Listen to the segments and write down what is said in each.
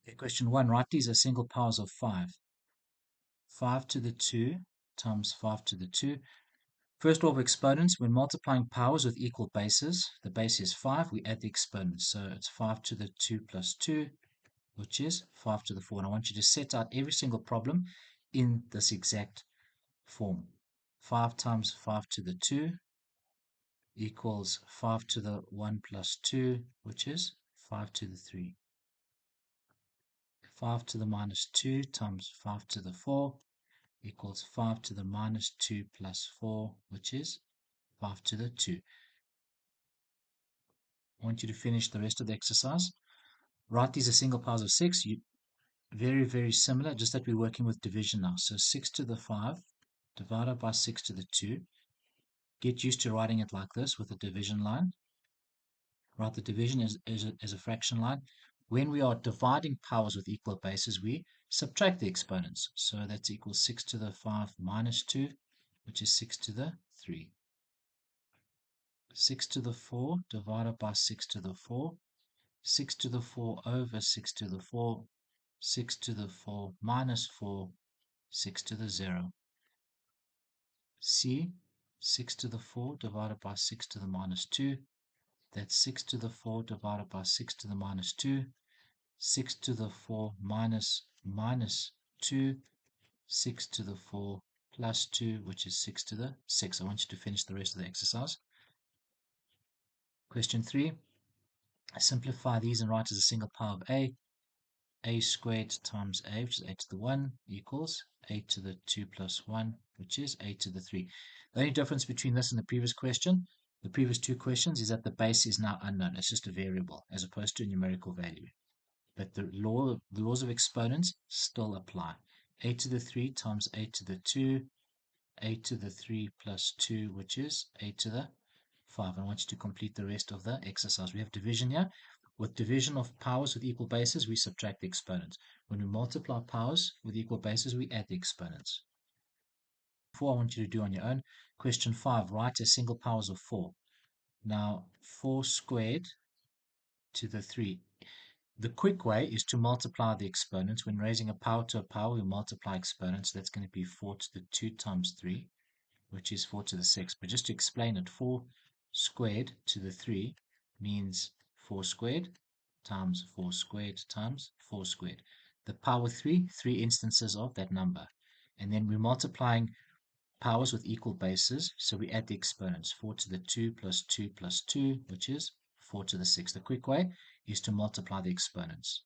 Okay, question 1. Write these as single powers of 5. 5 to the 2 times 5 to the 2. First law of exponents, when multiplying powers with equal bases, the base is 5, we add the exponents. So it's 5 to the 2 plus 2, which is 5 to the 4. And I want you to set out every single problem in this exact form. 5 times 5 to the 2 equals 5 to the 1 plus 2, which is 5 to the 3. 5 to the minus 2 times 5 to the 4 equals 5 to the minus 2 plus 4, which is 5 to the 2. I want you to finish the rest of the exercise. Write these as single powers of 6. Very, very similar, just that we're working with division now. So 6 to the 5 divided by 6 to the 2. Get used to writing it like this with a division line. Write the division as a fraction line. When we are dividing powers with equal bases, we subtract the exponents. So that's equals 6 to the 5 minus 2, which is 6 to the 3. 6 to the 4 divided by 6 to the 4. 6 to the 4 over 6 to the 4. 6 to the 4 minus 4. 6 to the 0. C, 6 to the 4 divided by 6 to the minus 2. That's 6 to the 4 divided by 6 to the minus 2. 6 to the 4 minus 2. 6 to the 4 plus 2, which is 6 to the 6. I want you to finish the rest of the exercise. Question 3. Simplify these and write as a single power of a. A squared times a, which is a to the 1, equals a to the 2 plus 1, which is a to the 3. The only difference between this and the previous question, the previous two questions, is that the base is now unknown. It's just a variable as opposed to a numerical value. But the laws of exponents still apply. A to the 3 times a to the 2, a to the 3 plus 2, which is a to the 5. I want you to complete the rest of the exercise. We have division here. With division of powers with equal bases, we subtract the exponents. When we multiply powers with equal bases, we add the exponents. 4, I want you to do on your own. Question 5, write as single powers of 4. Now, 4 squared to the 3. The quick way is to multiply the exponents. When raising a power to a power, we multiply exponents. That's going to be 4 to the 2 times 3, which is 4 to the 6. But just to explain it, 4 squared to the 3 means 4 squared times 4 squared times 4 squared. The power 3 instances of that number. And then we're multiplying powers with equal bases, so we add the exponents. 4 to the 2 plus 2 plus 2, which is 4 to the 6. The quick way is to multiply the exponents.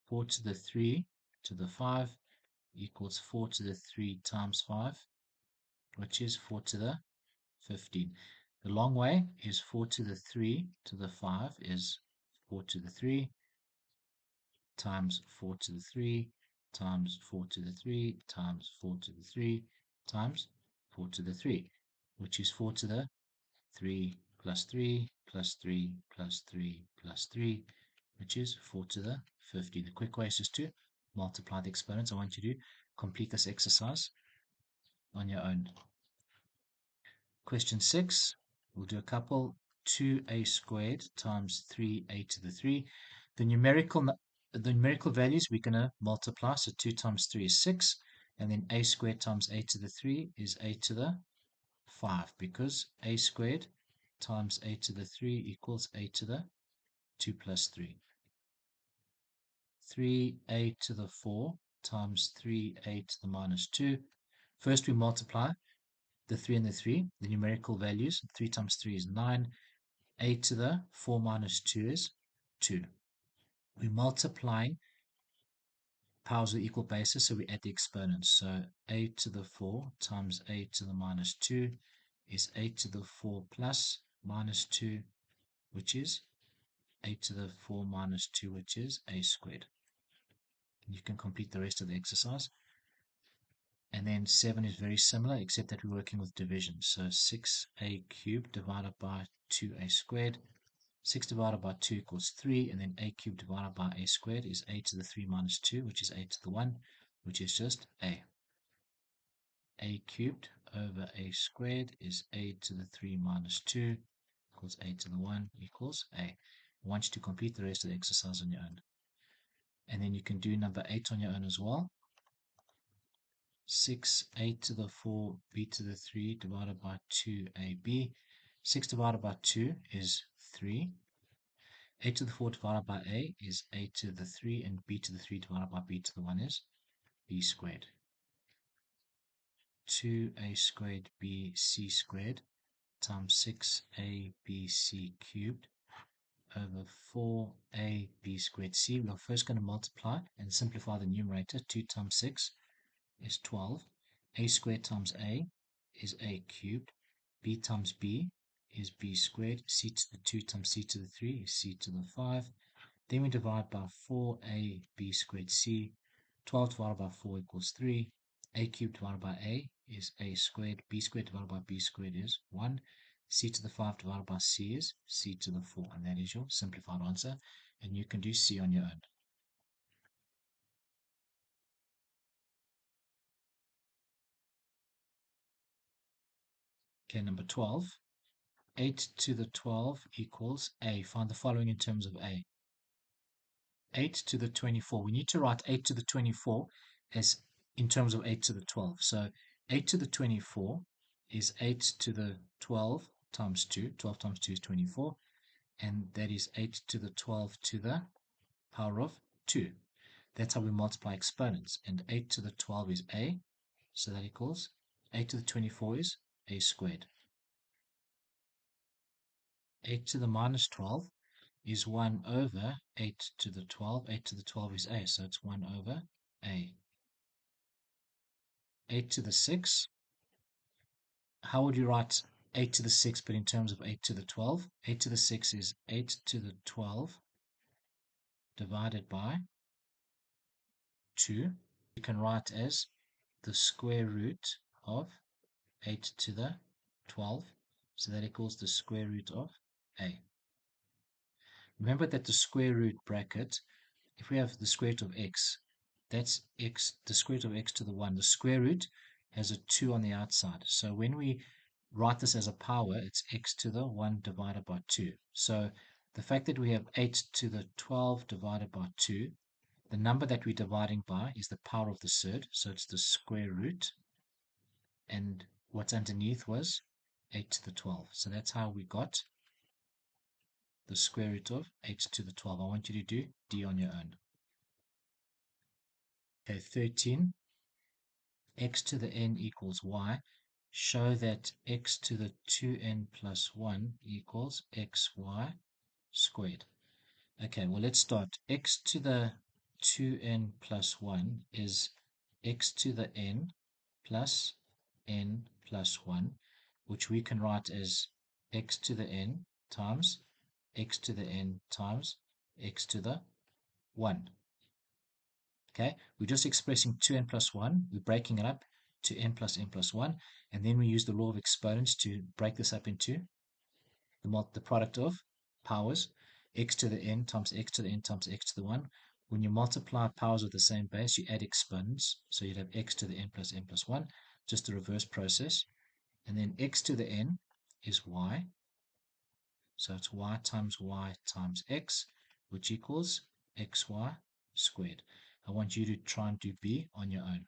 4 to the 3 to the 5 equals 4 to the 3 times 5, which is 4 to the 15. The long way is 4 to the 3 to the 5 is 4 to the 3 times 4 to the 3 times 4 to the 3 times 4 to the 3 times 4 to the 3, which is 4 to the 3 plus 3 plus 3 plus 3 plus 3, which is 4 to the 50. The quick way is just to multiply the exponents. I want you to complete this exercise on your own. Question 6, we'll do a couple. 2a squared times 3a to the 3. The numerical values we're going to multiply. So 2 times 3 is 6, and then a squared times a to the 3 is a to the 5, because a squared times a to the 3 equals a to the 2 plus 3. 3a to the 4 times 3a to the minus 2. First we multiply the 3 and the 3, the numerical values. 3 times 3 is 9. A to the 4 minus 2 is 2. We're multiplying powers with equal bases, so we add the exponents. So a to the 4 times a to the minus 2 is a to the 4 plus minus 2, which is a to the 4 minus 2, which is a squared. You can complete the rest of the exercise. And then 7 is very similar, except that we're working with division. So 6a cubed divided by 2a squared. 6 divided by 2 equals 3, and then a cubed divided by a squared is a to the 3 minus 2, which is a to the 1, which is just a. A cubed over a squared is a to the 3 minus 2 equals a to the 1 equals a. I want you to complete the rest of the exercise on your own. And then you can do number 8 on your own as well. 6, a to the 4, b to the 3 divided by 2ab. 6 divided by 2 is 3. A to the 4 divided by a is a to the 3, and b to the 3 divided by b to the 1 is b squared. 2a squared bc squared times 6abc cubed over 4ab squared c. We're first going to multiply and simplify the numerator. 2 times 6 is 12. A squared times a is a cubed. B times b is b squared. C to the 2 times c to the 3 is c to the 5. Then we divide by 4ab squared c. 12 divided by 4 equals 3. A cubed divided by a is a squared. B squared divided by b squared is 1. C to the 5 divided by c is c to the 4. And that is your simplified answer. And you can do c on your own. Okay, number 12. 8 to the 12 equals a. Find the following in terms of a. 8 to the 24. We need to write 8 to the 24 as in terms of 8 to the 12. So 8 to the 24 is 8 to the 12 times 2. 12 times 2 is 24. And that is 8 to the 12 to the power of 2. That's how we multiply exponents. And 8 to the 12 is a. So that equals 8 to the 24 is a squared. 8 to the minus 12 is 1 over 8 to the 12. 8 to the 12 is a, so it's 1 over a. 8 to the 6, how would you write 8 to the 6 but in terms of 8 to the 12? 8 to the 6 is 8 to the 12 divided by 2. You can write as the square root of 8 to the 12. So that equals the square root of a. Remember that the square root bracket, if we have the square root of x, that's x, the square root of x to the 1. The square root has a 2 on the outside. So when we write this as a power, it's x to the 1 divided by 2. So the fact that we have 8 to the 12 divided by 2, the number that we're dividing by is the power of the surd. So it's the square root. And what's underneath was 8 to the 12. So that's how we got the square root of 8 to the 12. I want you to do D on your own. Okay, 13. X to the n equals y. Show that x to the 2n plus 1 equals xy squared. Okay, well, let's start. X to the 2n plus 1 is x to the n plus 1, which we can write as x to the n times x to the n times x to the 1. Okay, we're just expressing 2n plus 1. We're breaking it up to n plus 1. And then we use the law of exponents to break this up into the product of powers, x to the n times x to the n times x to the 1. When you multiply powers of the same base, you add exponents. So you'd have x to the n plus 1, just the reverse process. And then x to the n is y. So it's y times x, which equals xy squared. I want you to try and do B on your own.